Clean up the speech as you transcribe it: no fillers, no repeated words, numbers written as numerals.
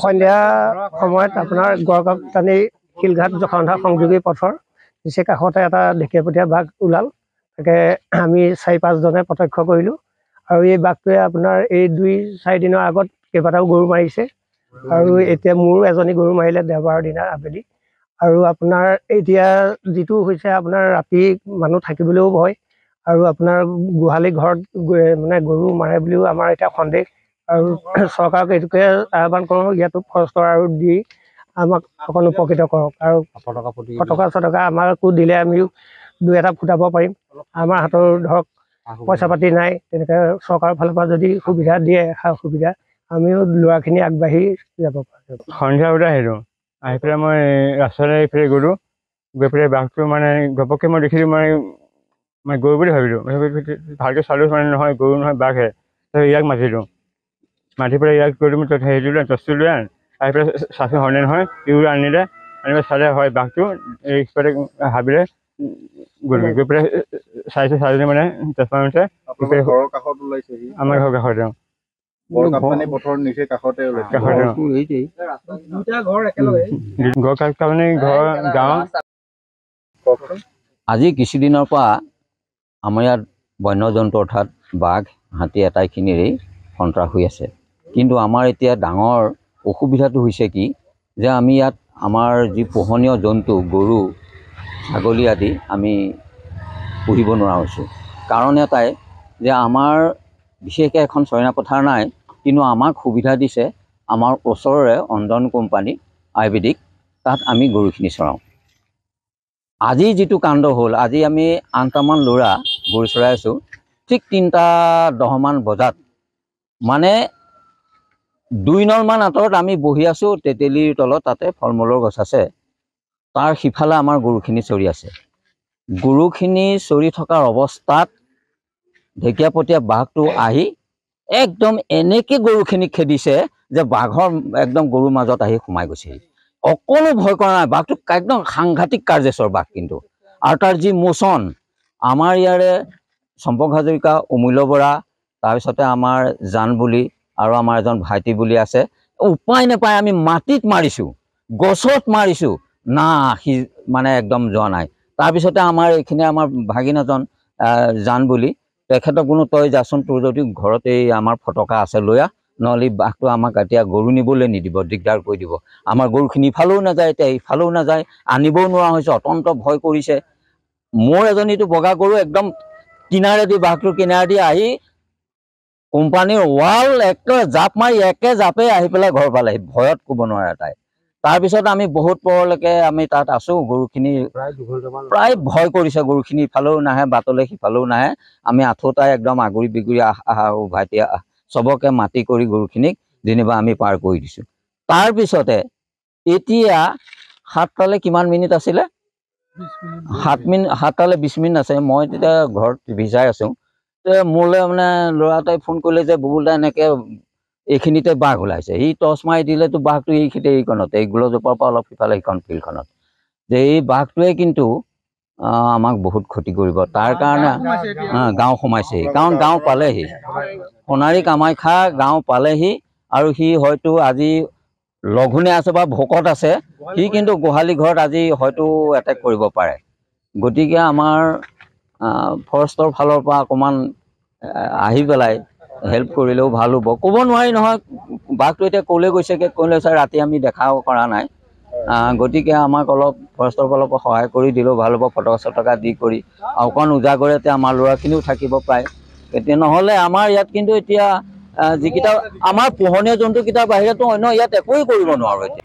সন্ধিয়া সময়ত আপোনাৰ গড়কাপ্তানি শিলঘাট জখমধাৰ সংযোগী পথৰ নিচেই কাষতে এটা ঢেকীয়াপতীয়া বাঘ ওলাল। তাকে আমি 4-5জনে প্ৰত্যক্ষ কৰিলোঁ। আৰু এই বাঘটোৱে আপোনাৰ এই 2-4 দিনৰ আগত কেইবাটাও গৰু মাৰিছে। আৰু এতিয়া মোৰো এজনী গৰু মাৰিলে দেওবাৰৰ দিনা আবেলি। আৰু আপোনাৰ এতিয়া যিটো হৈছে আপোনাৰ ৰাতি মানুহ থাকিবলৈও ভয়। আৰু আপোনাৰ গোহালি ঘৰত মানে গৰু মাৰে বুলিও আমাৰ এতিয়া সন্দেহ। আৰু চৰকাৰক এইটোকে আহ্বান কৰোঁ, ইয়াতো ফৰেষ্টৰ আৰু দি আমাক অকণ উপকৃত কৰক। আৰু ফটকা আমাকো দিলে আমিও 2-এটা ফুটাব পাৰিম। আমাৰ হাতৰ ধৰক পইচা পাতি নাই, তেনেকৈ চৰকাৰৰ ফালৰ পৰা যদি সুবিধা দিয়ে সুবিধা, আমিও ল'ৰাখিনি আগবাঢ়ি যাব পাৰিম। সন্ধিয়া ওলাই আহিলোঁ, আহি পেলাই মই ৰাস্তালৈ এইফালে গ'লোঁ। গৈ পেলাই বাঘটো মানে ঘপককৈ মই দেখিলোঁ, মানে গৰু বুলি ভাবিলোঁ। ভালকৈ চালোঁ, মানে নহয় গৰু নহয় বাঘহে। ইয়াক মাতিলোঁ, মাতি পেলাই ইয়াক গ'লোঁ, হেৰিটো লৈ টচটো লৈ আহি পেলাই চাচোন হয়নে নহয়। ইও আনিলে, আনি পেলাই চালে হয় বাঘটো এই সিফালে হাবিৰে গ'লোঁ। গৈ পেলাই চাইছোঁ, চাইজনে মানে চশমা মাৰিছে। ঘৰৰ কাষত ওলাইছেহি, আমাৰ ঘৰৰ কাষতে গড়কাপ্তানি পথৰ নিচেই কাষতে ওলাইছে। গড়কাপ্তানি ঘৰ গাঁও। আজি কিছুদিনৰ পৰা আমাৰ ইয়াত বন্যজন্তু অৰ্থাৎ বাঘ, হাতী আটাইখিনিৰেই সন্ত্ৰাস হৈ আছে। কিন্তু আমাৰ এতিয়া ডাঙৰ অসুবিধাটো হৈছে কি, যে আমি ইয়াত আমাৰ যি পোহনীয় জন্তু গৰু ছাগলী আদি আমি পুহিব নোৱাৰা হৈছোঁ। কাৰণ এটাই যে আমাৰ বিশেষকৈ এখন চয়না পথাৰ নাই, কিন্তু আমাক সুবিধা দিছে আমাৰ ওচৰৰে অঞ্জন কোম্পানী আয়ুৰ্বেদিক, তাত আমি গৰুখিনি চৰাওঁ। আজি যিটো কাণ্ড হ'ল, আজি আমি 8টামান ল'ৰা গৰু চৰাই আছোঁ। ঠিক 3:10 বজাত মানে 2 নলমান আঁতৰত আমি বহি আছোঁ, তেতেলীৰ তলত, তাতে ফল মূলৰ গছ আছে। তাৰ সিফালে আমাৰ গৰুখিনি চৰি আছে। গৰুখিনি চৰি থকাৰ অৱস্থাত ঢেকীয়াপতীয়া বাঘটো আহি একদম এনেকৈ গৰুখিনিক খেদিছে যে বাঘৰ একদম গৰুৰ মাজত আহি সোমাই গৈছে। অকণো ভয় কৰা নাই। বাঘটো একদম সাংঘাতিক কাৰ্যেশ্বৰ বাঘ কিন্তু। আৰু তাৰ যি মোচন, আমাৰ ইয়াৰে চম্পক হাজৰিকা, অমূল্য বৰা, তাৰপিছতে আমাৰ জান বুলি আৰু আমাৰ এজন ভাইটি বুলি আছে। উপায় নাপায় আমি মাটিত মাৰিছোঁ, গছত মাৰিছোঁ, না সি মানে একদম যোৱা নাই। তাৰপিছতে আমাৰ এইখিনি আমাৰ ভাগিন এজন জান বুলি, তেখেতক কোনো তই যাচোন, তোৰ যদি ঘৰত এই আমাৰ ফটকা আছে লৈ আহ, নহ'লে বাঘটো আমাক এতিয়া গৰু নিবলৈ নিদিব, দিগদাৰ কৰি দিব। আমাৰ গৰুখিনি ইফালেও নাযায়, এতিয়া ইফালেও নাযায়, আনিবও নোৱাৰা হৈছে, অত্যন্ত ভয় কৰিছে। মোৰ এজনীটো বগা গৰু একদম কিনাৰেদি, বাঘটোৰ কিনাৰেদি আহি কোম্পানীৰ ৱাল একে জাপ মাৰি একে জাপে আহি পেলাই ঘৰ পালেহি, ভয়ত ক'ব নোৱাৰে তাই। তাৰপিছত আমি বহুত পৰলৈকে আমি তাত আছোঁ। গৰুখিনি প্ৰায় ভয় কৰিছে, গৰুখিনি ইফালেও নাহে, বাটলৈ সিফালেও নাহে। আমি আঁঠুতাই একদম আগুৰি বিগুৰি আহা ভাইটি চবকে মাতি কৰি গৰুখিনিক যেনিবা আমি পাৰ কৰি দিছোঁ। তাৰপিছতে এতিয়া 7টালৈ কিমান মিনিট আছিলে, 7টালৈ 20 মিনিট আছে। মই তেতিয়া ঘৰত টিভি চাই আছোঁ। মোলৈ মানে ল'ৰা এটাই ফোন কৰিলে যে বুবুল দা এনেকৈ এইখিনিতে বাঘ ওলাইছে। সি টৰ্চ মাৰি দিলেতো বাঘটো এইখনতে, এই গোলজোপাৰ পৰা অলপ সিফালে এইখন ফিল্ডখনত, যে এই বাঘটোৱে কিন্তু আমাক বহুত ক্ষতি কৰিব। তাৰ কাৰণে গাঁও সোমাইছেহি, কাৰণ গাঁও পালেহি, সোণাৰী কামাখ্যা গাঁও পালেহি। আৰু সি হয়তো আজি লঘোণে আছে বা ভোকত আছে, সি কিন্তু গোহালি ঘৰত আজি হয়তো এটেক কৰিব পাৰে। গতিকে আমাৰ ফৰেষ্টৰ ফালৰ পৰা অকণমান আহি পেলাই হেল্প কৰিলেও ভাল হ'ব। ক'ব নোৱাৰি নহয়, বাঘটো এতিয়া ক'লৈ গৈছেগৈ, ক'লৈ গৈছে ৰাতি আমি দেখাও কৰা নাই। গতিকে আমাক অলপ ফৰেষ্টৰ ফালৰ পৰা সহায় কৰি দিলেও ভাল হ'ব, ফটকা দি কৰি, অকণ উজাগৰতে আমাৰ ল'ৰাখিনিও থাকিব পাৰে। এতিয়া নহ'লে আমাৰ ইয়াত কিন্তু এতিয়া যিকেইটা আমাৰ পোহনীয়া জন্তুকেইটাৰ বাহিৰেতো অন্য ইয়াত একোৱেই কৰিব নোৱাৰোঁ এতিয়া।